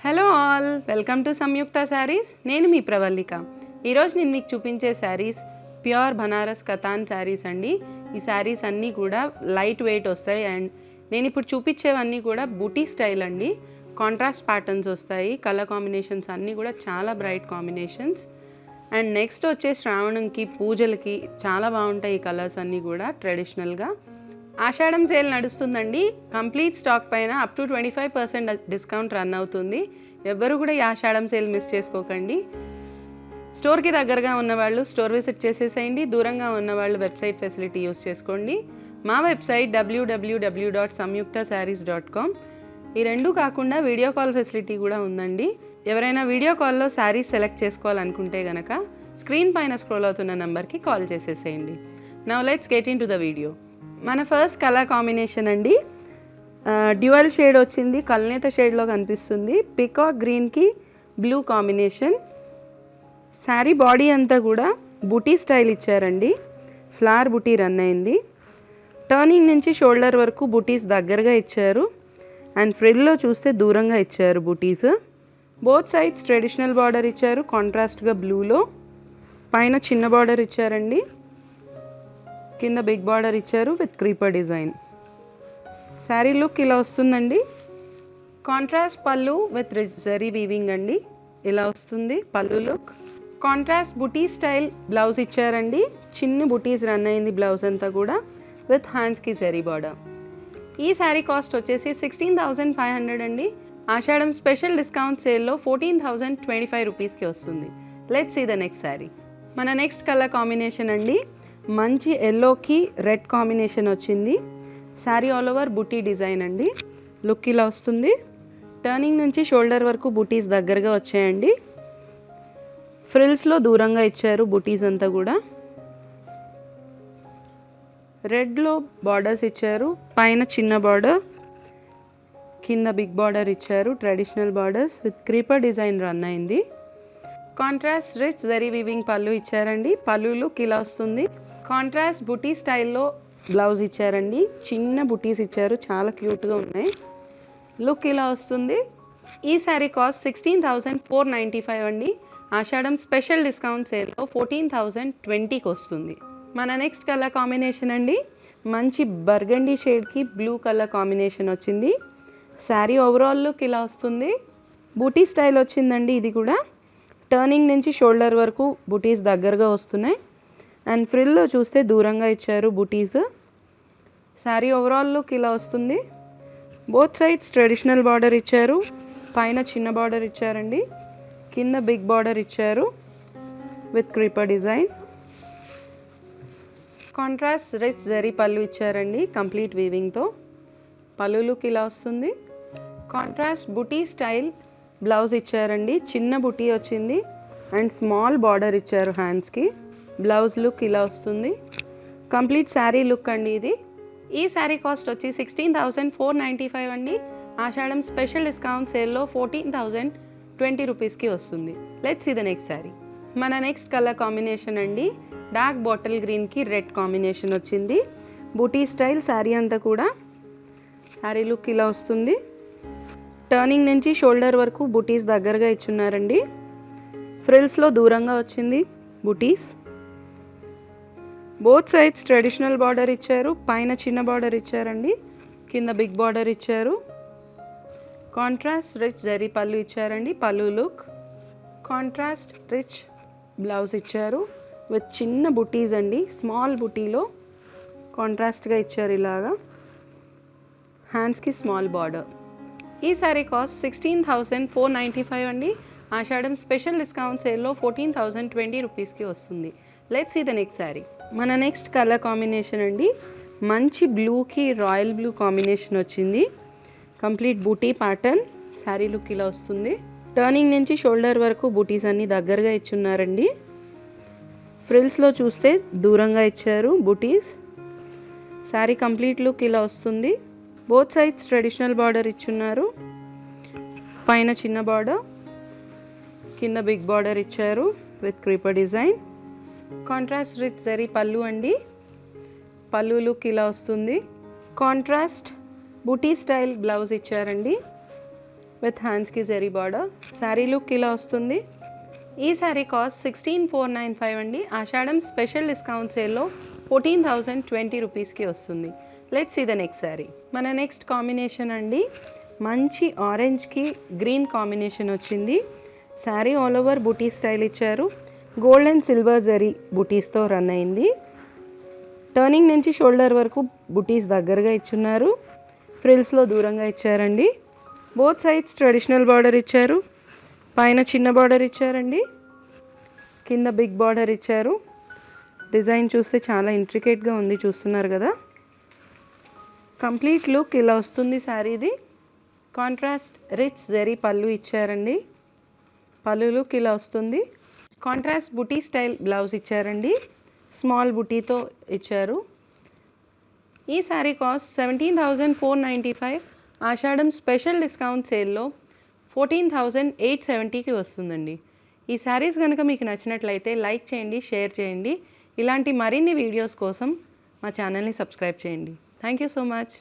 Hello all, welcome to సంయుక్త శారీస్. నేను మీ ప్రవల్లిక. ఈరోజు నేను మీకు చూపించే శారీస్ ప్యూర్ బనారస్ కతాన్ శారీస్ అండి. ఈ శారీస్ అన్నీ కూడా లైట్ వెయిట్ వస్తాయి అండ్ నేను ఇప్పుడు చూపించేవన్నీ కూడా బూటీ స్టైల్ అండి. కాంట్రాస్ట్ ప్యాటర్న్స్ వస్తాయి, కలర్ కాంబినేషన్స్ అన్నీ కూడా చాలా బ్రైట్ కాంబినేషన్స్. అండ్ నెక్స్ట్ వచ్చే శ్రావణంకి పూజలకి చాలా బాగుంటాయి ఈ కలర్స్ అన్నీ కూడా ట్రెడిషనల్గా. ఆషాఢం సేల్ నడుస్తుందండి. కంప్లీట్ స్టాక్ పైన అప్ టు 25% డిస్కౌంట్ రన్ అవుతుంది. ఎవ్వరు కూడా ఈ ఆషాఢం సేల్ మిస్ చేసుకోకండి. స్టోర్కి దగ్గరగా ఉన్నవాళ్ళు స్టోర్ విజిట్ చేసేసేయండి. దూరంగా ఉన్నవాళ్ళు వెబ్సైట్ ఫెసిలిటీ యూస్ చేసుకోండి. మా వెబ్సైట్ www.samyuktasarees.com. ఈ రెండు కాకుండా వీడియో కాల్ ఫెసిలిటీ కూడా ఉందండి. ఎవరైనా వీడియో కాల్లో శారీస్ సెలెక్ట్ చేసుకోవాలనుకుంటే కనుక స్క్రీన్ పైన స్క్రోల్ అవుతున్న నెంబర్కి కాల్ చేసేసేయండి. Now let's get in to the video. మన ఫస్ట్ కలర్ కాంబినేషన్ అండి. డ్యూయల్ షేడ్ వచ్చింది, కల్నేత షేడ్లో కనిపిస్తుంది. పికాక్ గ్రీన్కి బ్లూ కాంబినేషన్. శారీ బాడీ అంతా కూడా బుటీ స్టైల్ ఇచ్చారండి. ఫ్లవర్ బుటీ రన్ అయింది. టర్నింగ్ నుంచి షోల్డర్ వరకు బుటీస్ దగ్గరగా ఇచ్చారు అండ్ ఫ్రిల్లో చూస్తే దూరంగా ఇచ్చారు బుటీస్. బోత్ సైడ్స్ ట్రెడిషనల్ బార్డర్ ఇచ్చారు కాంట్రాస్ట్గా బ్లూలో. పైన చిన్న బార్డర్ ఇచ్చారండి, కింద బిగ్ బార్డర్ ఇచ్చారు with creeper design. Sari look ఇలా వస్తుందండి. కాంట్రాస్ట్ పళ్ళు విత్ జరీ వీవింగ్ అండి, ఇలా వస్తుంది పళ్ళు లుక్. కాంట్రాస్ట్ బుటీ స్టైల్ బ్లౌజ్ ఇచ్చారండి. చిన్న బుటీస్ రన్ అయింది బ్లౌజ్ అంతా కూడా విత్ హ్యాండ్స్కి జరీ బార్డర్. ఈ శారీ కాస్ట్ వచ్చేసి 16,500 అండి. ఆషాఢం స్పెషల్ డిస్కౌంట్ సేల్లో 14,025 రూపీస్కి వస్తుంది. Let's see the next sari. మన నెక్స్ట్ కలర్ కాంబినేషన్ అండి. మంచి ఎల్లోకి రెడ్ కాంబినేషన్ వచ్చింది. శారీ ఆల్ ఓవర్ బుటీ డిజైన్ అండి. లుక్ ఇలా వస్తుంది. టర్నింగ్ నుంచి షోల్డర్ వరకు బుటీస్ దగ్గరగా వచ్చాయండి. ఫ్రిల్స్లో దూరంగా ఇచ్చారు బుటీస్ అంతా కూడా. రెడ్లో బార్డర్స్ ఇచ్చారు, పైన చిన్న బార్డర్, కింద బిగ్ బార్డర్ ఇచ్చారు. Traditional borders with creeper design run అయింది. కాంట్రాస్ట్ రిచ్ జరీ వీవింగ్ పళ్ళు ఇచ్చారండి. పళ్ళు లుక్ ఇలా వస్తుంది. కాంట్రాస్ట్ బుటీ స్టైల్లో బ్లౌజ్ ఇచ్చారండి. చిన్న బుటీస్ ఇచ్చారు, చాలా క్యూట్గా ఉన్నాయి. లుక్ ఇలా వస్తుంది. ఈ శారీ కాస్ట్ 16,495 అండి. ఆషాఢం స్పెషల్ డిస్కౌంట్ సేల్లో 14,020కి వస్తుంది. మన నెక్స్ట్ కలర్ కాంబినేషన్ అండి. మంచి బర్గండీ షేడ్కి బ్లూ కలర్ కాంబినేషన్ వచ్చింది. శారీ ఓవరాల్ లుక్ ఇలా వస్తుంది. బూటీ స్టైల్ వచ్చిందండి ఇది కూడా. టర్నింగ్ నుంచి షోల్డర్ వరకు బుటీస్ దగ్గరగా వస్తున్నాయి అండ్ ఫ్రిల్లో చూస్తే దూరంగా ఇచ్చారు బుటీస్. శారీ ఓవరాల్ లుక్ ఇలా వస్తుంది. బోత్ సైడ్స్ ట్రెడిషనల్ బార్డర్ ఇచ్చారు, పైన చిన్న బార్డర్ ఇచ్చారండి, కింద బిగ్ బార్డర్ ఇచ్చారు with creeper design. Contrast rich zari పళ్ళు ఇచ్చారండి కంప్లీట్ వీవింగ్తో. పళ్ళు లుక్ ఇలా వస్తుంది. కాంట్రాస్ట్ బుటీ స్టైల్ బ్లౌజ్ ఇచ్చారండి. చిన్న బుటీ వచ్చింది అండ్ స్మాల్ బార్డర్ ఇచ్చారు హ్యాండ్స్కి. బ్లౌజ్ లుక్ ఇలా వస్తుంది. కంప్లీట్ శారీ లుక్ అండి ఇది. ఈ శారీ కాస్ట్ వచ్చి 16,495 అండి. ఆషాఢం స్పెషల్ డిస్కౌంట్ సేల్లో 14,020 రూపీస్కి వస్తుంది. Let's see the next sari. మన నెక్స్ట్ కలర్ కాంబినేషన్ అండి. డార్క్ బాటిల్ గ్రీన్కి రెడ్ కాంబినేషన్ వచ్చింది. బూటీ స్టైల్ శారీ అంతా కూడా. శారీ లుక్ ఇలా వస్తుంది. టర్నింగ్ నుంచి షోల్డర్ వరకు బుటీస్ దగ్గరగా ఇచ్చున్నారండి. ఫ్రిల్స్లో దూరంగా వచ్చింది బుటీస్. బోత్ సైడ్స్ ట్రెడిషనల్ బార్డర్ ఇచ్చారు, పైన చిన్న బార్డర్ ఇచ్చారండి, కింద బిగ్ బార్డర్ ఇచ్చారు. కాంట్రాస్ట్ రిచ్ జరీ పళ్ళు ఇచ్చారండి. పళ్ళు లుక్. కాంట్రాస్ట్ రిచ్ బ్లౌజ్ ఇచ్చారు విత్ చిన్న బుటీస్ అండి. స్మాల్ బుటీలో కాంట్రాస్ట్గా ఇచ్చారు ఇలాగా. హ్యాండ్స్కి స్మాల్ బార్డర్. ఈ శారీ కాస్ట్ 16,495 అండి. ఆషాఢం స్పెషల్ డిస్కౌంట్ సేల్లో 14,020 రూపీస్కి వస్తుంది. Let's see the next sari. మన నెక్స్ట్ కలర్ కాంబినేషన్ అండి. మంచి బ్లూకి రాయల్ బ్లూ కాంబినేషన్ వచ్చింది. Complete buti pattern. Sari look ఇలా వస్తుంది. టర్నింగ్ నుంచి షోల్డర్ వరకు బూటీస్ అన్నీ దగ్గరగా ఇచ్చున్నారండి. ఫ్రిల్స్లో చూస్తే దూరంగా ఇచ్చారు బూటీస్. శారీ కంప్లీట్ లుక్ ఇలా వస్తుంది. బోత్ సైడ్స్ ట్రెడిషనల్ బార్డర్ ఇచ్చున్నారు, పైన చిన్న బార్డర్, కింద బిగ్ బార్డర్ ఇచ్చారు with creeper design. Contrast rich zari పళ్ళు అండి. పళ్ళు లుక్ ఇలా వస్తుంది. కాంట్రాస్ట్ బూటీ స్టైల్ బ్లౌజ్ ఇచ్చారండి. విత్ హ్యాండ్స్కి జెరీ బార్డర్. శారీ లుక్ ఇలా వస్తుంది. ఈ శారీ కాస్ట్ 16,495 అండి. ఆషాఢం స్పెషల్ డిస్కౌంట్ సేల్లో 14,020 రూపీస్కి వస్తుంది. Let's see the next sari. మన నెక్స్ట్ కాంబినేషన్ అండి, మంచి ఆరెంజ్కి గ్రీన్ కాంబినేషన్ వచ్చింది. శారీ ఆల్ ఓవర్ బుటీ స్టైల్ ఇచ్చారు. గోల్డ్ అండ్ సిల్వర్ జరీ బుటీస్తో రన్ అయింది. టర్నింగ్ నుంచి షోల్డర్ వరకు బుటీస్ దగ్గరగా ఇచ్చున్నారు. ఫ్రిల్స్లో దూరంగా ఇచ్చారండి. బోత్ సైడ్స్ ట్రెడిషనల్ బార్డర్ ఇచ్చారు. పైన చిన్న బార్డర్ ఇచ్చారండి, కింద బిగ్ బార్డర్ ఇచ్చారు. డిజైన్ చూస్తే చాలా ఇంట్రికేట్గా ఉంది, చూస్తున్నారు కదా. కంప్లీట్ లుక్ ఇలా వస్తుంది శారీది. కాంట్రాస్ట్ రిచ్ జరీ పళ్ళు ఇచ్చారండి. పళ్ళు లుక్ ఇలా వస్తుంది. కాంట్రాస్ట్ బుటీ స్టైల్ బ్లౌజ్ ఇచ్చారండి. స్మాల్ బుటీతో ఇచ్చారు. ఈ శారీ కాస్ట్ 17,495. ఆషాఢం స్పెషల్ డిస్కౌంట్ సేల్లో 14,870కి వస్తుందండి. ఈ శారీస్ కనుక మీకు నచ్చినట్లయితే లైక్ చేయండి, షేర్ చేయండి. ఇలాంటి మరిన్ని వీడియోస్ కోసం మా ఛానల్ని సబ్స్క్రైబ్ చేయండి. Thank you so much.